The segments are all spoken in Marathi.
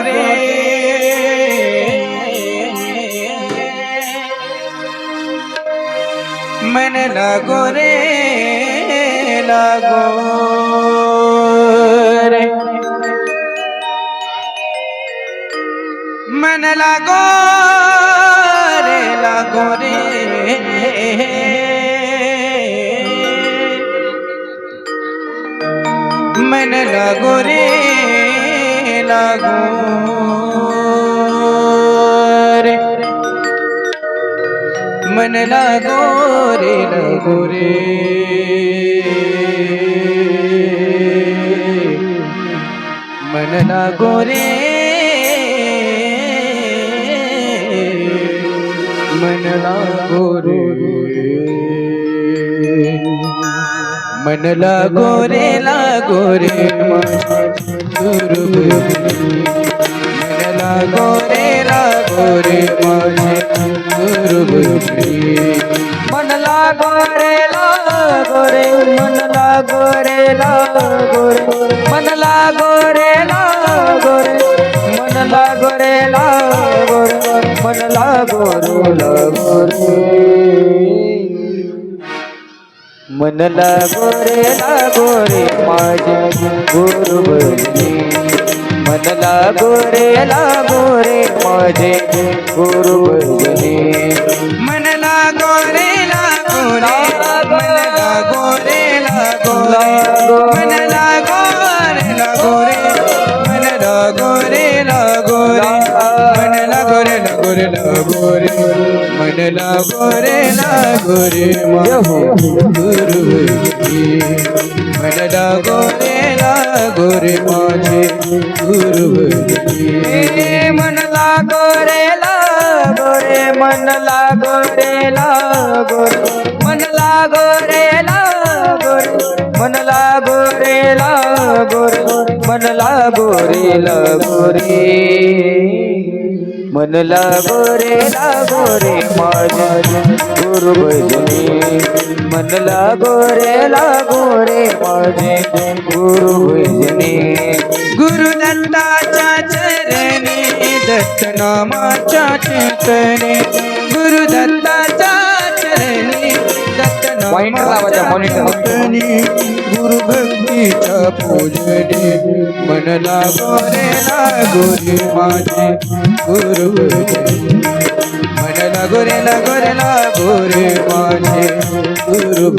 रे मन लागो रे लागो रे मन लागो रे लागो रे मन लागो रे लागो रे मन लागो रे लागो रे मन लागो रे मन लागो रे मन लागो रे लागो रे गुरु मन लागो रे माझे गुरु मन लागो रे मन लागो रे मन लागो रे मन लागो रे मन लागो रे मन लागो रे माझे गुरु मन लागो रे माझे गुरु मन लागो रे मन लागो रे मन लागो रे मन लागो रे मन लागो रे मन लागो रे गुरु मन लागो रे माझे गुरु मन लागो रे मन लागो रे मन लागो रे मन लागो रे मन लागो रे मन लागो रे माझे गुरु भजनी मन लागो रे माझे गुरु भजनी गुरु दत्ताच्या चरणी दत्त नामाच्या चिंतने गुरु दत्ताच्या चरणी दत्त नामाच्या चिंतने गुरु भक्तीच्या पूजने मन लागो रे माझे गुरु मन लागो रे माझे गुरु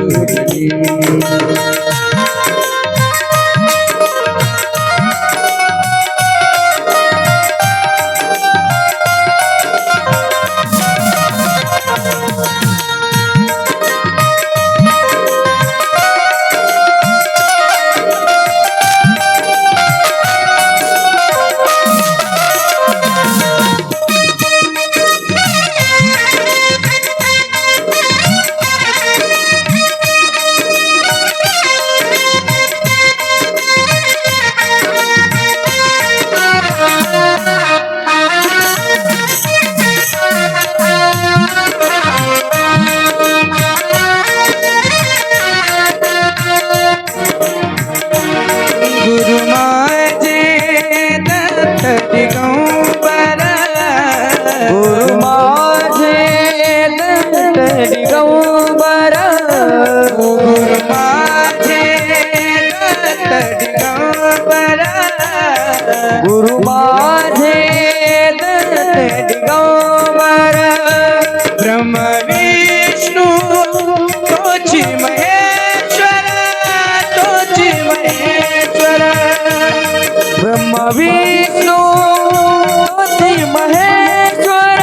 गुरु माझे दिगंबर ब्रह्म विष्णु तोची महेश्वर ब्रह्म विष्णु तोची महेश्वर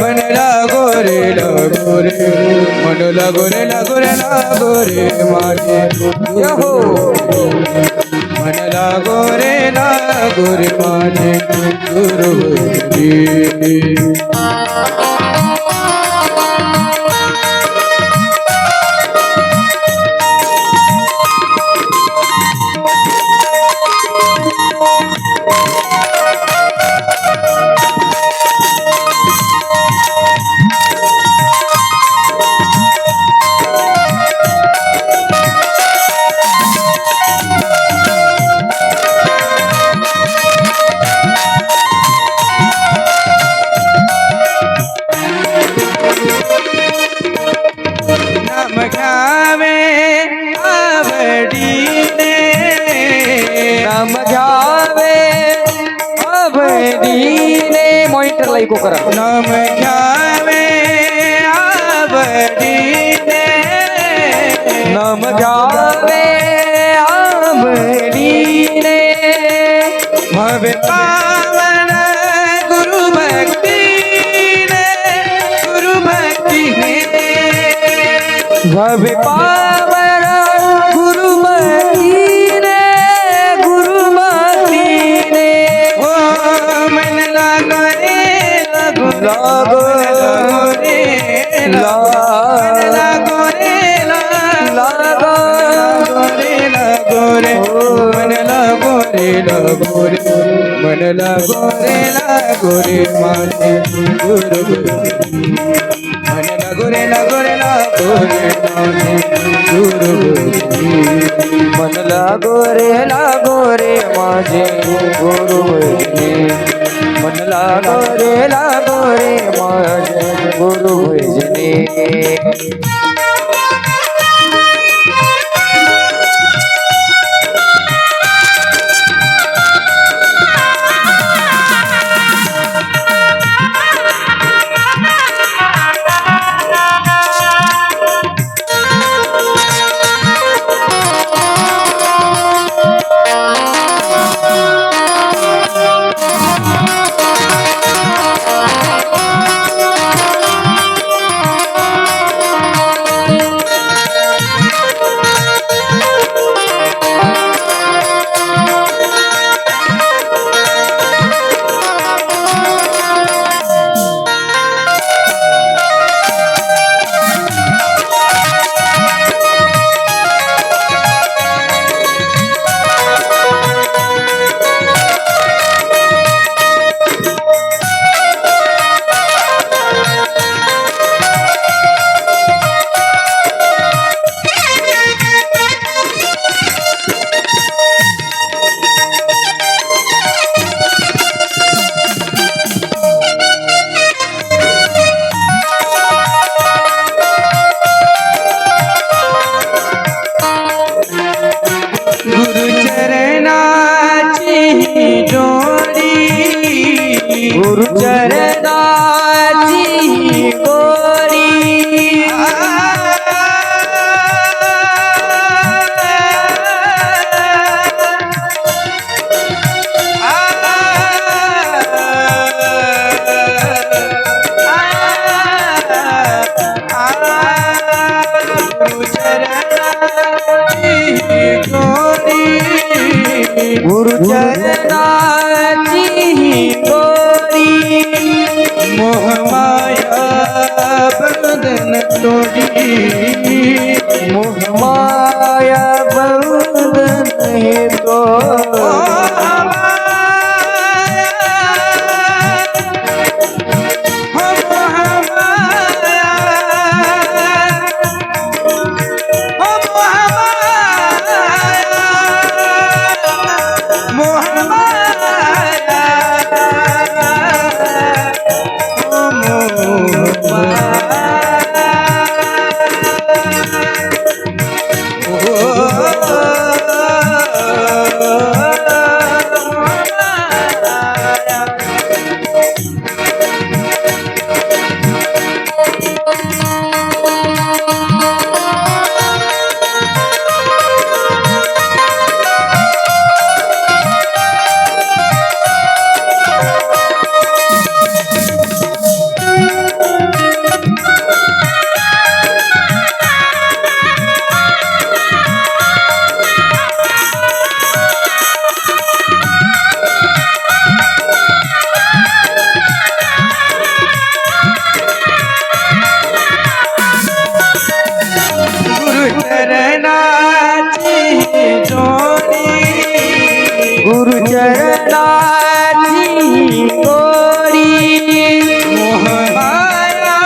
मन लागो रे मन लागो रे माझे मन लागो रे माझे गुरु चांगला इको करा. नाम घ्यावे आवडीने नाम घ्यावे आवडीने भवे पावन गुरु भक्तीने गुरु भक्तीने भवे पावन गुरुमतीने गुरुमतीने ओ मन लागो रे लागो लागो रे लागो रे लागो लागो रे मन लागो रे लागो रे मन लागो रे लागो रे माझे गुरु मन लागो रे लागो रे लागो रे माझे गुरु मन लागो रे माझे गुरु भजनी मन लागो रे माझे गुरु भजनी गुरु चरणाची गोरी गुरु चरणाची गोरी मोह माया बंधन तोड़ी मोह माया बंधन है तो गुरु चरणाची गोरी मोह माया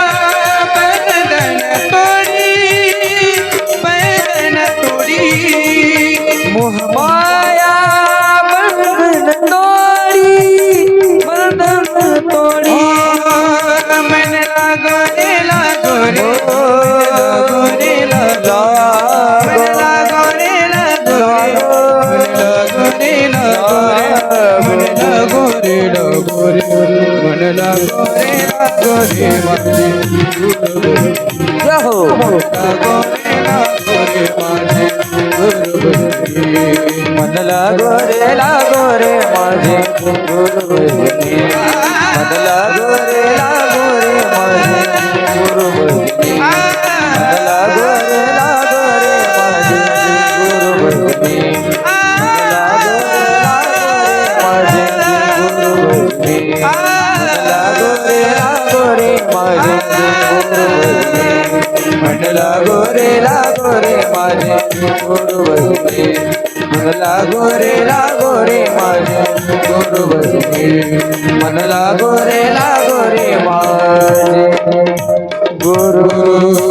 बंधन तोड़ी मोह माया बंधन तोड़ी मन लागो रे लागो रे लागो रे लागो रे लागो रे माझे गुरु जय हो लागो रे माझे गुरु मन लागो रे माझे गुरु बहिणी मन लागो रे माझे गुरु बहिणी मन लागो रे माझे गुरु बहिणी मन लागो रे माझे गुरु बहिणी मन लागो रे माझे गुरु बहिणी मन लागो रे माझे गुरु बहिणी मन लागो रे माझे गुरु बहिणी मन लागो रे माझे गुरु